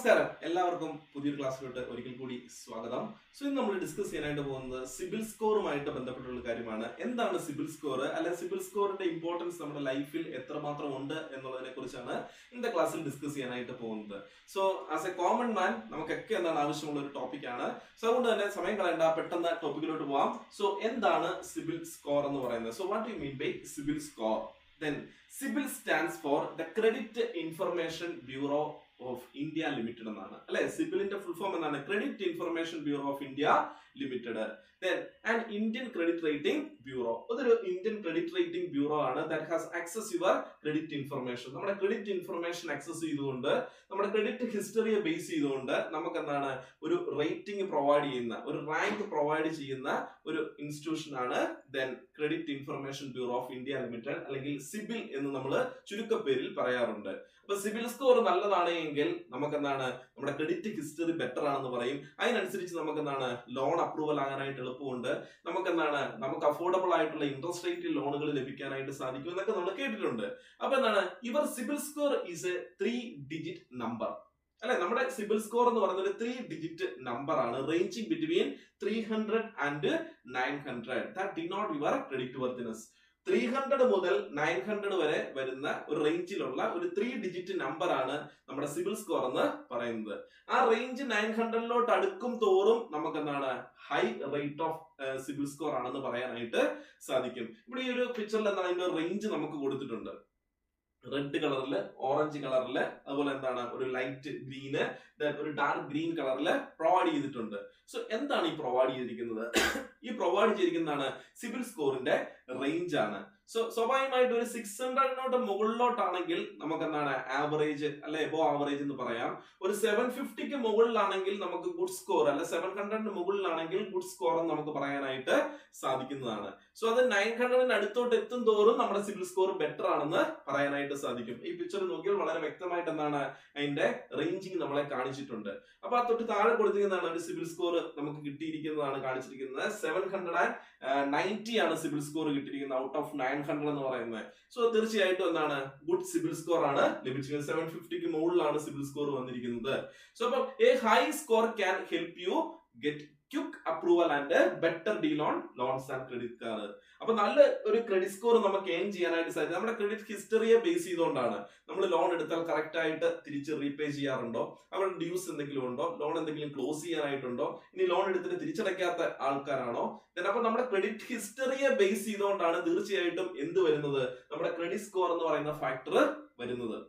നമസ്കാരം, എല്ലാവർക്കും പുതിയൊരു ക്ലാസ്സിലോട്ട് ഒരിക്കൽ കൂടി സ്വാഗതം. സോ ഇന്ന് നമ്മൾ ഡിസ്കസ് ചെയ്യാനായിട്ട് പോകുന്നത് സിബിൽ സ്കോറുമായിട്ട് ബന്ധപ്പെട്ടുള്ള കാര്യമാണ്. എന്താണ് സിബിൽ സ്കോർ, അല്ലെ സിബിൽ സ്കോറിന്റെ ഇമ്പോർട്ടൻസ് നമ്മുടെ ലൈഫിൽ എത്രമാത്രം ഉണ്ട് എന്നുള്ളതിനെ കുറിച്ചാണ് ഇന്നത്തെ ക്ലാസ്സിൽ ഡിസ്കസ് ചെയ്യാനായിട്ട് പോകുന്നത്. So as A common man നമുക്കൊക്കെ എന്താണ് ആവശ്യമുള്ള ഒരു ടോപ്പിക്കാണ്. സോ അതുകൊണ്ട് തന്നെ സമയം കളയണ്ട, പെട്ടെന്ന് ടോപ്പിക്കിലോട്ട് പോവാം. സോ എന്താണ് സിബിൽ സ്കോർ എന്ന് പറയുന്നത്? So what you mean by CIBIL score? Then CIBIL stands for the Credit Information Bureau of India Limited എന്നാണ് അല്ലെ. സിബിലിന്റെ ഫുൾ ഫോം എന്താണ്? Credit information bureau of India limited. Then an Indian credit rating bureau. അതൊരു Indian credit rating bureau ആണ്. that has access your credit information. നമ്മുടെ credit information access ചെയ്തുകൊണ്ട് നമ്മുടെ credit ഹിസ്റ്ററിയെ base ചെയ്തുകൊണ്ട് നമുക്ക് എന്താണ് ഒരു റേറ്റിംഗ് പ്രൊവൈഡ് ചെയ്യുന്ന, ഒരു റാങ്ക് പ്രൊവൈഡ് ചെയ്യുന്ന ഒരു ഇൻസ്റ്റിറ്റ്യൂഷൻ ആണ് then credit information bureau of India limited, അല്ലെങ്കിൽ സിബിൽ എന്ന് നമ്മൾ ചുരുക്കപ്പേരിൽ പറയാറുണ്ട്. അപ്പൊ സിബിൽ സ്കോർ നല്ലതാണ് എങ്കിൽ നമുക്ക് എന്താണ് നമ്മുടെ ക്രെഡിറ്റ് ഹിസ്റ്ററി ബെറ്റർ ആണെന്ന് പറയും. അതിനനുസരിച്ച് നമുക്ക് എന്താണ് ലോൺ അപ്രൂവൽ ആകാനായിട്ട് എളുപ്പമുണ്ട്. നമുക്ക് അഫോർഡബിൾ ആയിട്ടുള്ള ഇൻട്രസ്റ്റ് റേറ്റ് ലോണുകൾ ലഭിക്കാനായിട്ട് സാധിക്കും എന്നൊക്കെ നമ്മൾ കേട്ടിട്ടുണ്ട്. അപ്പൊ എന്താണ് ഇവർ CIBIL score is A 3 digit number അല്ലെ. നമ്മുടെ സിബിൽ സ്കോർ എന്ന് പറയുന്നത് ഒരു 3 ഡിജിറ്റ് നമ്പർ ആണ്, ranging between 300 and 900. That denote your credit worthiness. 300 മുതൽ 900 വരെ വരുന്ന ഒരു റേഞ്ചിലുള്ള ഒരു 3 ഡിജിറ്റ് നമ്പർ ആണ് നമ്മുടെ സിബിൽ സ്കോർ എന്ന് പറയുന്നത്. ആ റേഞ്ച് 900ലോട്ട് അടുക്കും തോറും നമുക്ക് എന്താണ് high rate of CIBIL score ആണെന്ന് പറയാനായിട്ട് സാധിക്കും. ഇവിടെ ഈ ഒരു പിക്ചറിൽ എന്താണ് അതിന്റെ റേഞ്ച് നമുക്ക് കൊടുത്തിട്ടുണ്ട്. റെഡ് കളറില്, ഓറഞ്ച് കളറില്, അതുപോലെ എന്താണ് ഒരു ലൈറ്റ് ഗ്രീന്, ഒരു ഡാർക്ക് ഗ്രീൻ കളറില് പ്രൊവൈഡ് ചെയ്തിട്ടുണ്ട്. സോ എന്താണ് ഈ പ്രൊവൈഡ് ചെയ്തിരിക്കുന്നത്? ഈ പ്രൊവൈഡ് ചെയ്തിരിക്കുന്നതാണ് സിബിൽ സ്കോറിന്റെ റേഞ്ച് ആണ്. സോ സ്വാഭാവികമായിട്ട് ഒരു 600 മുകളിലോട്ടാണെങ്കിൽ നമുക്ക് എന്താണ് ആവറേജ് അല്ലെ എബോ ആവറേജ് എന്ന് പറയാം. ഒരു 750 മുകളിലാണെങ്കിൽ നമുക്ക് ഗുഡ് സ്കോർ, അല്ലെ 700 മുകളിലാണെങ്കിൽ ഗുഡ് സ്കോർ എന്ന് നമുക്ക് പറയാനായിട്ട് സാധിക്കുന്നതാണ്. സോ അത് 900 അടുത്തോട്ട് എത്തും തോറും നമ്മുടെ സിബിൽ സ്കോർ ബെറ്റർ ആണെന്ന് പറയാനായിട്ട് സാധിക്കും. ഈ പിക്ചർ നോക്കിയാൽ വളരെ വ്യക്തമായിട്ട് എന്താണ് അതിന്റെ റേഞ്ചിങ് നമ്മളെ കാണിച്ചിട്ടുണ്ട്. അപ്പൊ ആ തൊട്ട് താഴെ കൊടുത്തിരിക്കുന്നതാണ് ഒരു സിബിൽ സ്കോർ നമുക്ക് കിട്ടിയിരിക്കുന്നതാണ് കാണിച്ചിരിക്കുന്നത്. 790 ആണ് സിബിൽ സ്കോർ കിട്ടിയിരിക്കുന്നത് ഔട്ട് ഓഫ് 900 എന്ന് പറയുന്നത്. സോ തീർച്ചയായിട്ടും എന്താണ് ഗുഡ് സിബിൽ സ്കോർ ആണ് ലഭിച്ചിരിക്കുന്നത്. 750 മുകളിലാണ് സിബിൽ സ്കോർ വന്നിരിക്കുന്നത്. സോ അപ്പൊ A high score can help you get quick approval and better deal on loans and credit card. അപ്പൊ നല്ല ഒരു ക്രെഡിറ്റ് സ്കോർ നമുക്ക് എയിം ചെയ്യാനായിട്ട് സാധിക്കും. നമ്മുടെ ക്രെഡിറ്റ് ഹിസ്റ്ററിയെ ബേസ് ചെയ്തുകൊണ്ടാണ് നമ്മൾ ലോൺ എടുത്താൽ കറക്റ്റ് ആയിട്ട് തിരിച്ച് റീപേ ചെയ്യാറുണ്ടോ, അവിടെ ഡ്യൂസ് എന്തെങ്കിലും ഉണ്ടോ, ലോൺ എന്തെങ്കിലും ക്ലോസ് ചെയ്യാനായിട്ടുണ്ടോ, ഇനി ലോൺ എടുത്തിട്ട് തിരിച്ചടയ്ക്കാത്ത ആൾക്കാരാണോ. അപ്പൊ നമ്മുടെ ക്രെഡിറ്റ് ഹിസ്റ്ററിയെ ബേസ് ചെയ്തുകൊണ്ടാണ് തീർച്ചയായിട്ടും എന്ത് വരുന്നത്, നമ്മുടെ ക്രെഡിറ്റ് സ്കോർ എന്ന് പറയുന്ന ഫാക്ടർ വരുന്നത്.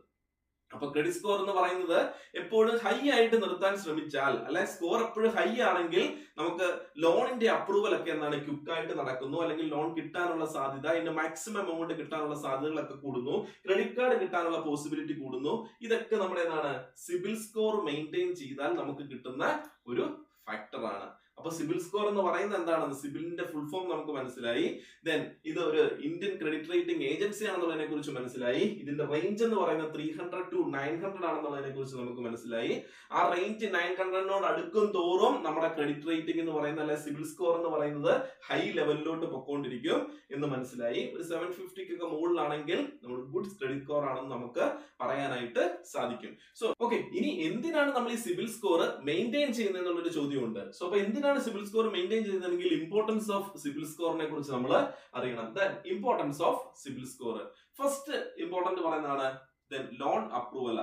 അപ്പൊ ക്രെഡിറ്റ് സ്കോർ എന്ന് പറയുന്നത് എപ്പോഴും ഹൈ ആയിട്ട് നിർത്താൻ ശ്രമിച്ചാൽ, അല്ലെ സ്കോർ എപ്പോഴും ഹൈ ആണെങ്കിൽ നമുക്ക് ലോണിന്റെ അപ്രൂവൽ ഒക്കെ എന്താണ് ക്വിക്കായിട്ട് നടക്കുന്നു, അല്ലെങ്കിൽ ലോൺ കിട്ടാനുള്ള സാധ്യത, അതിന്റെ മാക്സിമം എമൗണ്ട് കിട്ടാനുള്ള സാധ്യതകളൊക്കെ കൂടുന്നു, ക്രെഡിറ്റ് കാർഡ് കിട്ടാനുള്ള പോസിബിലിറ്റി കൂടുന്നു. ഇതൊക്കെ നമ്മുടെ എന്താണ് സിബിൽ സ്കോർ മെയിൻറ്റെയിൻ ചെയ്താൽ നമുക്ക് കിട്ടുന്ന ഒരു ഫാക്ടർ ആണ്. അപ്പൊ സിബിൽ സ്കോർ എന്ന് പറയുന്നത് എന്താണെന്ന്, സിബിലിന്റെ ഫുൾ ഫോം നമുക്ക് മനസ്സിലായി. ദെൻ ഇത് ഒരു ഇന്ത്യൻ ക്രെഡിറ്റ് റേറ്റിംഗ് ഏജൻസി ആണെന്നുള്ളതിനെ കുറിച്ച് മനസ്സിലായി. ഇതിന്റെ റേഞ്ച് എന്ന് പറയുന്നത് 300 to 900 ആണെന്നുള്ളതിനെ കുറിച്ച് നമുക്ക് മനസ്സിലായി. ആ റേഞ്ച് 900നോട് അടുക്കും തോറും നമ്മുടെ ക്രെഡിറ്റ് റേറ്റിംഗ് എന്ന് പറയുന്നത്, അല്ലെ സിബിൽ സ്കോർ എന്ന് പറയുന്നത് ഹൈ ലെവലിലോട്ട് പൊക്കോണ്ടിരിക്കും എന്ന് മനസ്സിലായി. ഒരു 750 മുകളിലാണെങ്കിൽ നമ്മൾ ഗുഡ് ക്രെഡിറ്റ് സ്കോർ ആണെന്ന് നമുക്ക് പറയാനായിട്ട് സാധിക്കും. സോ ഓക്കെ, ഇനി എന്തിനാണ് നമ്മൾ ഈ സിബിൽ സ്കോർ മെയിൻറ്റെയിൻ ചെയ്യുന്നത് എന്നുള്ളൊരു ചോദ്യമുണ്ട്. സോ അപ്പൊ എന്തിനാണ് സിബിൽ സ്കോർ മെയിൻറ്റെയിൻ ചെയ്യുന്നതെങ്കിൽ ഇമ്പോർട്ടൻസ് ഓഫ് സിബിൽ സ്കോറിനെ കുറിച്ച് നമ്മൾ അറിയണം. Then importance of CIBIL score, first important പറയുന്നതാണ് ദെൻ ലോൺ അപ്രൂവൽ.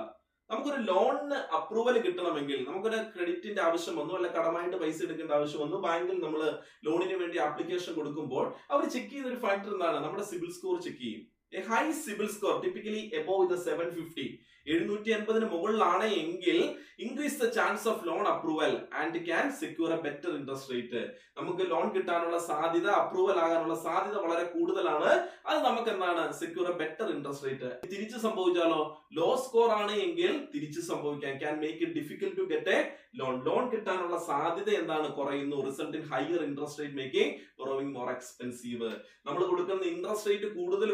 നമുക്കൊരു ലോണിന് അപ്രൂവൽ കിട്ടണമെങ്കിൽ, നമുക്കൊരു ക്രെഡിറ്റിന്റെ ആവശ്യം വന്നു, അല്ലെ കടമായിട്ട് പൈസ എടുക്കേണ്ട ആവശ്യം വന്നു, ബാങ്കിൽ നമ്മൾ ലോണിന് വേണ്ടി ആപ്ലിക്കേഷൻ കൊടുക്കുമ്പോൾ അവർ ചെക്ക് ചെയ്യുന്ന ഒരു ഫാക്ടർ എന്താണ്, നമ്മുടെ സിബിൽ സ്കോർ ചെക്ക് ചെയ്യും. A high CIBIL score, typically above the 750, 750 മുകളിലാണ് എങ്കിൽ increase the chance of loan approval and can secure a better interest rate. നമുക്ക് ലോൺ കിട്ടാനുള്ള സാധ്യത, അപ്രൂവൽ ആകാനുള്ള സാധ്യത വളരെ കൂടുതലാണ്. അത് നമുക്ക് എന്താണ് secure a better interest rate. തിരിച്ചു സംഭവിച്ചാലോ, ലോ സ്കോർ ആണ് എങ്കിൽ തിരിച്ചു സംഭവിക്കാം, can make it difficult to get a loan. Loan കിട്ടാനുള്ള സാധ്യത എന്താണ് കുറയുന്നു, result in higher interest rate making borrowing more expensive. നമ്മൾ കൊടുക്കുന്ന ഇൻട്രസ്റ്റ് റേറ്റ് കൂടുതൽ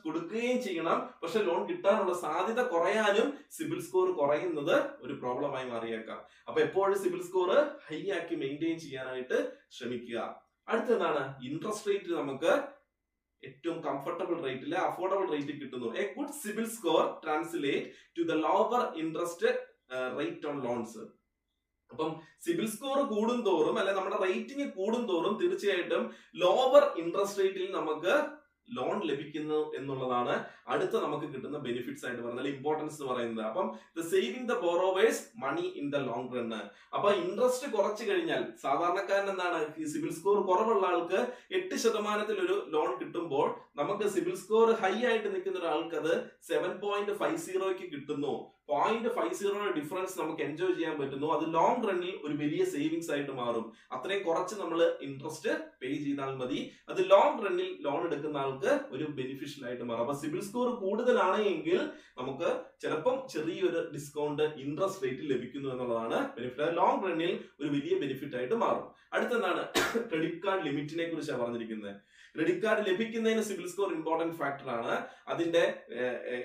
കൊടുക്കുകയും ചെയ്യണം, പക്ഷെ ലോൺ കിട്ടാനുള്ള സാധ്യത കുറയാനും സിബിൽ സ്കോർ കുറയുന്നത് ഒരു പ്രോബ്ലമായി മാറിയേക്കാം. അപ്പൊ എപ്പോഴും സിബിൽ സ്കോർ ഹൈ ആക്കി മെയിൻറ്റെയിൻ ചെയ്യാനായിട്ട് ശ്രമിക്കുക. അടുത്തെന്താണ്, ഇൻട്രസ്റ്റ് റേറ്റ് നമുക്ക് ഏറ്റവും കംഫർട്ടബിൾ റേറ്റില് അഫോർഡബിൾ റേറ്റ് കിട്ടുന്നു. A good CIBIL score translate to the lower interest rate on loans. അപ്പം സിബിൽ സ്കോർ കൂടുന്തോറും അല്ലെ നമ്മുടെ റേറ്റിംഗ് കൂടുന്തോറും തീർച്ചയായിട്ടും ലോവർ ഇൻട്രസ്റ്റ് റേറ്റിൽ നമുക്ക് ലോൺ ലഭിക്കുന്നു എന്നുള്ളതാണ് അടുത്ത നമുക്ക് കിട്ടുന്ന ബെനിഫിറ്റ്സ് ആയിട്ട് പറഞ്ഞാൽ ഇമ്പോർട്ടൻസ് എന്ന് പറയുന്നത്. അപ്പം saving the borrowers money in the long run. അപ്പൊ ഇൻട്രസ്റ്റ് കുറച്ചു കഴിഞ്ഞാൽ സാധാരണക്കാരൻ എന്താണ്, ഈ സിബിൽ സ്കോർ കുറവുള്ള ആൾക്ക് 8% ഒരു ലോൺ കിട്ടുമ്പോൾ നമുക്ക് സിബിൽ സ്കോർ ഹൈ ആയിട്ട് നിൽക്കുന്ന ഒരാൾക്ക് അത് 7.50 കിട്ടുന്നു. 0.50 ഡിഫറൻസ് നമുക്ക് എൻജോയ് ചെയ്യാൻ പറ്റുന്നു. അത് ലോങ് റണ്ണിൽ ഒരു വലിയ സേവിങ്സ് ആയിട്ട് മാറും. അത്രയും കുറച്ച് നമ്മൾ ഇൻട്രസ്റ്റ് പേ ചെയ്താൽ മതി. അത് ലോങ് റണ്ണിൽ ലോൺ എടുക്കുന്ന ആൾക്ക് ഒരു ബെനിഫിഷ്യൽ ആയിട്ട് മാറും. അപ്പൊ സിബിൽ സ്കോർ കൂടുതലാണ് എങ്കിൽ നമുക്ക് ചിലപ്പം ചെറിയൊരു ഡിസ്കൗണ്ട് ഇൻട്രസ്റ്റ് റേറ്റിൽ ലഭിക്കുന്നു എന്നുള്ളതാണ് ബെനിഫിറ്റ്. ലോങ് റണ്ണിൽ ഒരു വലിയ ബെനിഫിറ്റ് ആയിട്ട് മാറും. അടുത്തെന്താണ്, ക്രെഡിറ്റ് കാർഡ് ലിമിറ്റിനെ കുറിച്ചാണ് പറഞ്ഞിരിക്കുന്നത്. ക്രെഡിറ്റ് കാർഡ് ലഭിക്കുന്നതിന് സിബിൽ സ്കോർ ഇമ്പോർട്ടന്റ് ഫാക്ടർ ആണ്. അതിന്റെ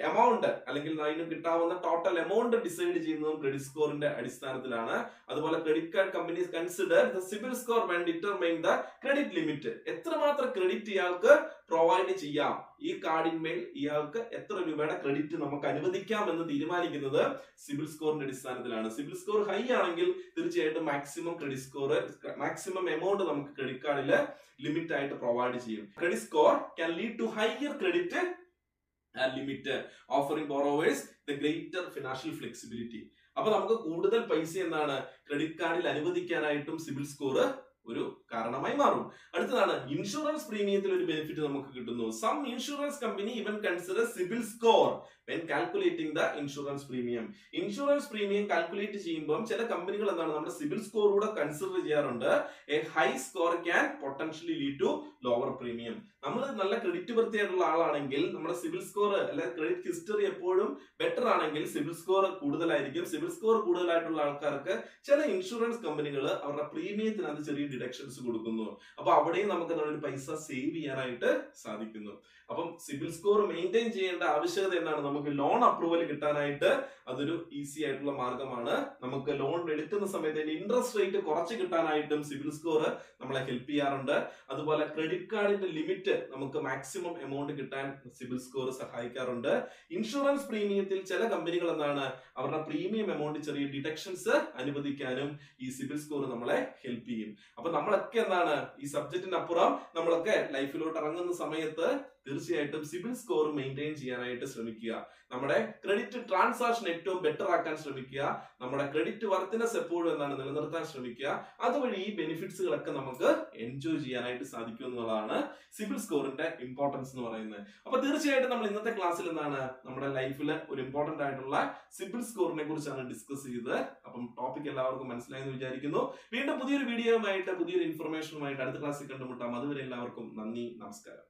എമൗണ്ട് അല്ലെങ്കിൽ അതിന് കിട്ടാവുന്ന ടോട്ടൽ എമൗണ്ട് ഡിസൈഡ് ചെയ്യുന്നതും ക്രെഡിറ്റ് സ്കോറിന്റെ അടിസ്ഥാനത്തിലാണ്. അതുപോലെ credit card companies consider the CIBIL score when determine the credit limit. എത്രമാത്രം ക്രെഡിറ്റ് ഇയാൾക്ക് പ്രൊവൈഡ് ചെയ്യാം, ഈ കാർഡിന്മേൽ ഇയാൾക്ക് എത്ര രൂപയുടെ ക്രെഡിറ്റ് നമുക്ക് അനുവദിക്കാം എന്ന് തീരുമാനിക്കുന്നത് സിബിൽ സ്കോറിന്റെ അടിസ്ഥാനത്തിലാണ്. സിബിൽ സ്കോർ ഹൈ ആണെങ്കിൽ തീർച്ചയായിട്ടും maximum credit score, maximum amount നമുക്ക് ക്രെഡിറ്റ് കാർഡിൽ ലിമിറ്റ് ആയിട്ട് പ്രൊവൈഡ് ചെയ്യും. Credit score can lead to higher credit limit offering borrowers the greater financial flexibility. അപ്പൊ നമുക്ക് കൂടുതൽ പൈസ എന്താണ് ക്രെഡിറ്റ് കാർഡിൽ അനുവദിക്കാനായിട്ടും സിബിൽ സ്കോർ ഒരു കാരണമായി മാറും. അടുത്തതാണ് ഇൻഷുറൻസ് പ്രീമിയത്തിൽ ഒരു ബെനിഫിറ്റ് നമുക്ക് കിട്ടുന്നു. Some insurance company even consider CIBIL score when calculating the insurance premium. Insurance premium calculate ചെയ്യുമ്പോൾ ചില കമ്പനികൾ എന്താണ് നമ്മുടെ സിബിൽ സ്കോർ കൂടെ കൺസിഡർ ചെയ്യാറുണ്ട്. A high score can potentially lead to lower premium. നമ്മൾ നല്ല ക്രെഡിറ്റ് വൃത്തിയായിട്ടുള്ള ആളാണെങ്കിൽ നമ്മുടെ സിബിൽ സ്കോർ അല്ലെങ്കിൽ ക്രെഡിറ്റ് ഹിസ്റ്ററി എപ്പോഴും ബെറ്റർ ആണെങ്കിൽ സിബിൽ സ്കോർ കൂടുതലായിരിക്കും. സിബിൽ സ്കോർ കൂടുതലായിട്ടുള്ള ആൾക്കാർക്ക് ചില ഇൻഷുറൻസ് കമ്പനികൾ അവരുടെ പ്രീമിയത്തിനകത്ത് ചെറിയ ഡിഡക്ഷൻസ് കൊടുക്കുന്നു. അപ്പൊ അവിടെയും നമുക്ക് ഒരു പൈസ സേവ് ചെയ്യാനായിട്ട് സാധിക്കുന്നു. അപ്പം സിബിൽ സ്കോർ മെയിൻറ്റെയിൻ ചെയ്യേണ്ട ആവശ്യകത എന്താണ്, നമുക്ക് ലോൺ അപ്രൂവൽ കിട്ടാനായിട്ട് അതൊരു ഈസി ആയിട്ടുള്ള മാർഗമാണ്. നമുക്ക് ലോൺ എടുക്കുന്ന സമയത്ത് ഇൻട്രസ്റ്റ് റേറ്റ് കുറച്ച് കിട്ടാനായിട്ടും സിബിൽ സ്കോർ നമ്മളെ ഹെൽപ്പ് ചെയ്യാറുണ്ട്. അതുപോലെ ക്രെഡിറ്റ് കാർഡിന്റെ ലിമിറ്റ് നമുക്ക് മാക്സിമം എമൗണ്ട് കിട്ടാൻ സിബിൽ സ്കോർ സഹായിക്കാറുണ്ട്. ഇൻഷുറൻസ് പ്രീമിയത്തിൽ ചില കമ്പനികൾ എന്താണ് അവരുടെ പ്രീമിയം എമൗണ്ട് ചെറിയ ഡിഡക്ഷൻസ് അനുവദിക്കാനും ഈ സിബിൽ സ്കോർ നമ്മളെ ഹെൽപ്പ് ചെയ്യും. അപ്പൊ നമ്മളൊക്കെ എന്താണ് ഈ സബ്ജക്റ്റിനപ്പുറം നമ്മളൊക്കെ ലൈഫിലോട്ട് ഇറങ്ങുന്ന സമയത്ത് തീർച്ചയായിട്ടും സിബിൽ സ്കോർ മെയിൻറ്റെയിൻ ചെയ്യാനായിട്ട് ശ്രമിക്കുക. നമ്മുടെ ക്രെഡിറ്റ് ട്രാൻസാക്ഷൻ ഏറ്റവും ബെറ്റർ ആക്കാൻ ശ്രമിക്കുക. നമ്മുടെ ക്രെഡിറ്റ് വർത്തിനെസ് എപ്പോഴും എന്താണ് നിലനിർത്താൻ ശ്രമിക്കുക. അതുവഴി ഈ ബെനിഫിറ്റ്സുകളൊക്കെ നമുക്ക് എൻജോയ് ചെയ്യാനായിട്ട് സാധിക്കും എന്നുള്ളതാണ് സിബിൽ സ്കോറിന്റെ ഇമ്പോർട്ടൻസ് എന്ന് പറയുന്നത്. അപ്പൊ തീർച്ചയായിട്ടും നമ്മൾ ഇന്നത്തെ ക്ലാസ്സിൽ എന്താണ് നമ്മുടെ ലൈഫിൽ ഒരു ഇമ്പോർട്ടന്റ് ആയിട്ടുള്ള സിബിൽ സ്കോറിനെ കുറിച്ചാണ് ഡിസ്കസ് ചെയ്തത്. അപ്പം ടോപ്പിക് എല്ലാവർക്കും മനസ്സിലായെന്ന് വിചാരിക്കുന്നു. വീണ്ടും പുതിയൊരു വീഡിയോയുമായിട്ട് പുതിയൊരു ഇൻഫർമേഷനുമായിട്ട് അടുത്ത ക്ലാസ്സിൽ കണ്ടുമുട്ടാം. അതുവരെ എല്ലാവർക്കും നന്ദി, നമസ്കാരം.